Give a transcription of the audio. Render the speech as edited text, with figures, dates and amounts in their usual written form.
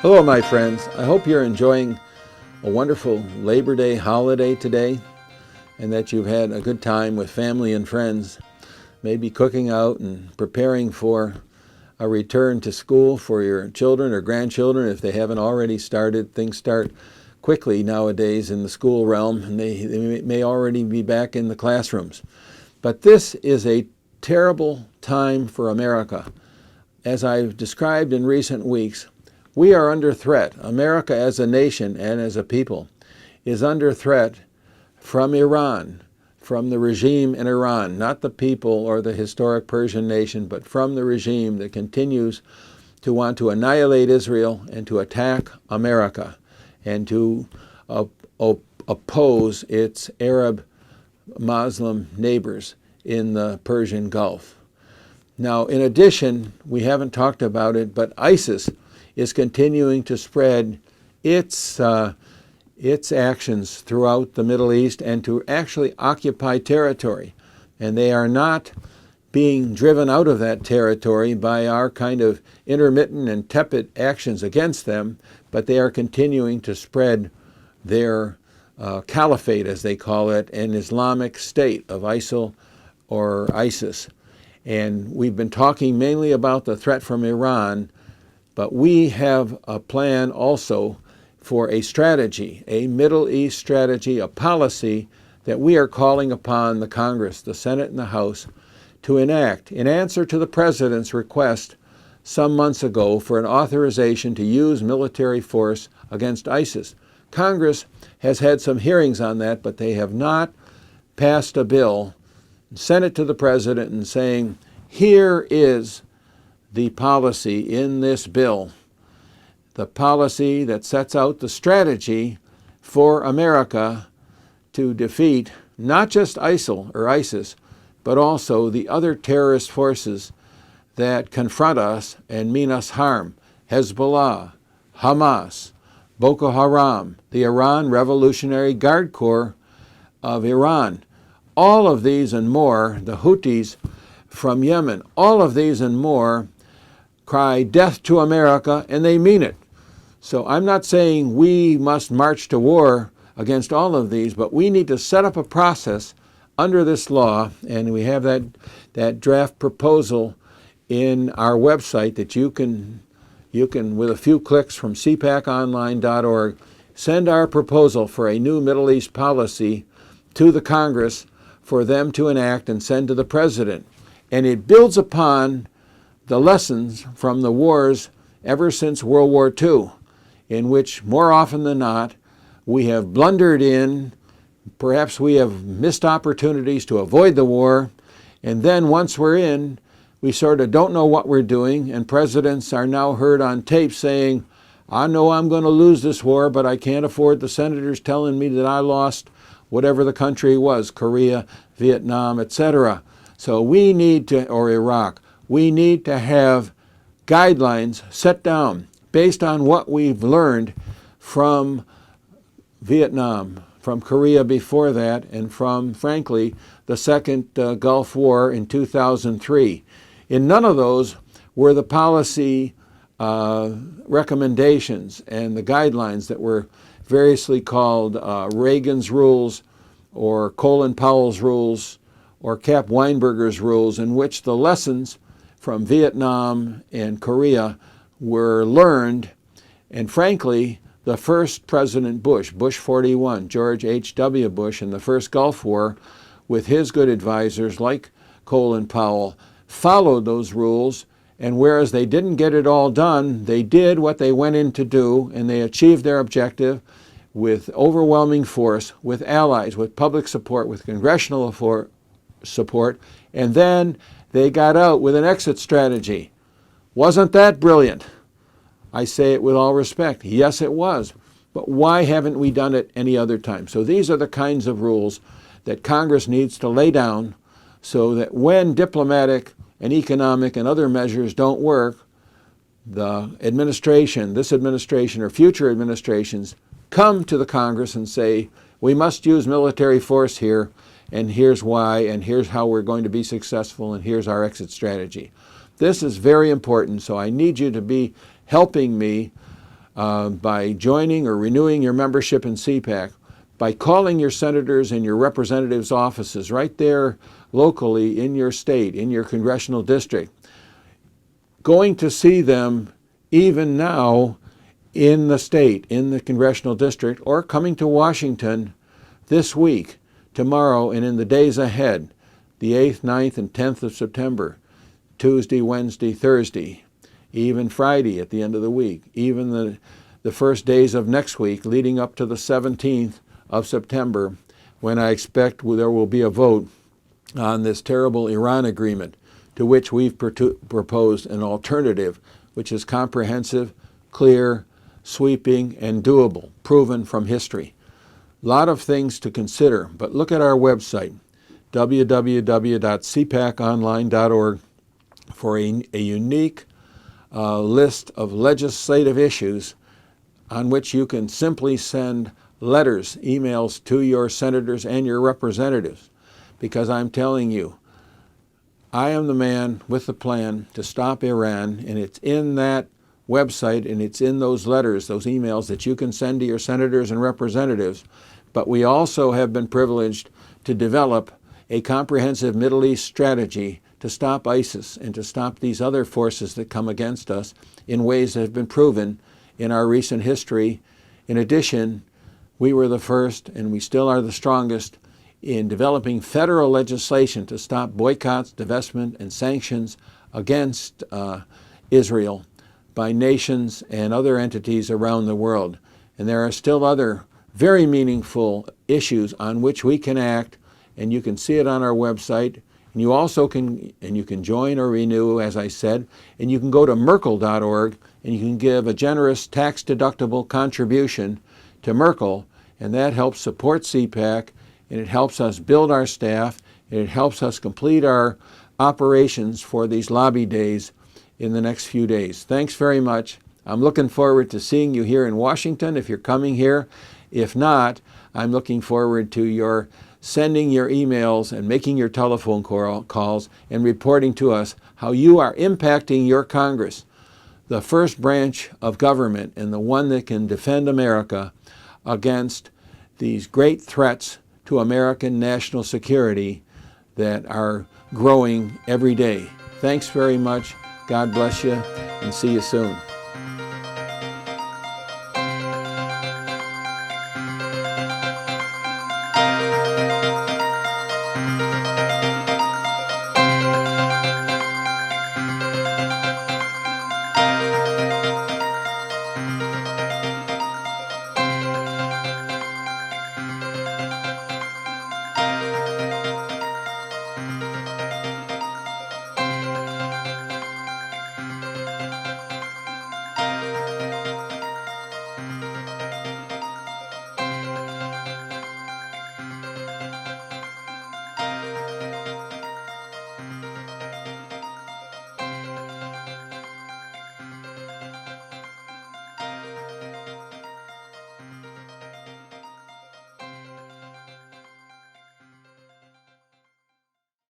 Hello, my friends. I hope you're enjoying a wonderful Labor Day holiday today and that you've had a good time with family and friends, maybe cooking out and preparing for a return to school for your children or grandchildren if they haven't already started. Things start quickly nowadays in the school realm, and they may already be back in the classrooms. But this is a terrible time for America. As I've described in recent weeks, we are under threat. America as a nation and as a people is under threat from Iran, from the regime in Iran, not the people or the historic Persian nation, but from the regime that continues to want to annihilate Israel and to attack America and to oppose its Arab Muslim neighbors in the Persian Gulf. Now, in addition, we haven't talked about it, but ISIS is continuing to spread its actions throughout the Middle East and to actually occupy territory. And they are not being driven out of that territory by our kind of intermittent and tepid actions against them, but they are continuing to spread their caliphate, as they call it, an Islamic state of ISIL or ISIS. And we've been talking mainly about the threat from Iran, but we have a plan also for a strategy, a Middle East strategy, a policy that we are calling upon the Congress, the Senate and the House to enact in answer to the President's request some months ago for an authorization to use military force against ISIS. Congress has had some hearings on that, but they have not passed a bill, sent it to the President and saying, here is the policy in this bill, the policy that sets out the strategy for America to defeat not just ISIL or ISIS, but also the other terrorist forces that confront us and mean us harm. Hezbollah, Hamas, Boko Haram, the Iran Revolutionary Guard Corps of Iran. All of these and more, the Houthis from Yemen, all of these and more cry death to America, and they mean it. So I'm not saying we must march to war against all of these, but we need to set up a process under this law, and we have that draft proposal in our website that you can, with a few clicks from cpaconline.org, send our proposal for a new Middle East policy to the Congress for them to enact and send to the President. And it builds upon the lessons from the wars ever since World War II, in which more often than not we have blundered in, perhaps we have missed opportunities to avoid the war, and then once we're in, we sort of don't know what we're doing, and presidents are now heard on tape saying, I know I'm going to lose this war, but I can't afford the senators telling me that I lost whatever the country was, Korea, Vietnam, etc. So we need to, or Iraq, we need to have guidelines set down based on what we've learned from Vietnam, from Korea before that, and from, frankly, the second Gulf War in 2003. In none of those were the policy recommendations and the guidelines that were variously called Reagan's rules or Colin Powell's rules or Cap Weinberger's rules, in which the lessons from Vietnam and Korea were learned, and frankly, the first President Bush, Bush 41, George H.W. Bush, in the first Gulf War, with his good advisors like Colin Powell, followed those rules, and whereas they didn't get it all done, they did what they went in to do, and they achieved their objective with overwhelming force, with allies, with public support, with congressional support, and then they got out with an exit strategy. Wasn't that brilliant? I say it with all respect. Yes, it was. But why haven't we done it any other time? So these are the kinds of rules that Congress needs to lay down so that when diplomatic and economic and other measures don't work, the administration, this administration or future administrations, come to the Congress and say, we must use military force here, and here's why, and here's how we're going to be successful, and here's our exit strategy. This is very important, so I need you to be helping me by joining or renewing your membership in CPAC, by calling your senators and your representatives' offices right there locally in your state, in your congressional district, going to see them even now in the state, in the congressional district, or coming to Washington this week, tomorrow, and in the days ahead, the 8th, 9th, and 10th of September, Tuesday, Wednesday, Thursday, even Friday at the end of the week, even the first days of next week leading up to the 17th of September, when I expect there will be a vote on this terrible Iran agreement, to which we've proposed an alternative, which is comprehensive, clear, sweeping, and doable, proven from history. A lot of things to consider, but look at our website, www.cpaconline.org, for a unique list of legislative issues on which you can simply send letters, emails to your senators and your representatives, because I'm telling you, I am the man with the plan to stop Iran, and it's in that website and it's in those letters, those emails that you can send to your senators and representatives. But we also have been privileged to develop a comprehensive Middle East strategy to stop ISIS and to stop these other forces that come against us in ways that have been proven in our recent history. In addition, we were the first, and we still are the strongest, in developing federal legislation to stop boycotts, divestment, and sanctions against Israel by nations and other entities around the world. And there are still other very meaningful issues on which we can act, and you can see it on our website. And you also can join or renew, as I said, and you can go to Merkel.org and you can give a generous tax-deductible contribution to Merkel, and that helps support CPAC, and it helps us build our staff, and it helps us complete our operations for these lobby days in the next few days. Thanks very much. I'm looking forward to seeing you here in Washington if you're coming here. If not, I'm looking forward to your sending your emails and making your telephone calls and reporting to us how you are impacting your Congress, the first branch of government and the one that can defend America against these great threats to American national security that are growing every day. Thanks very much. God bless you, and see you soon.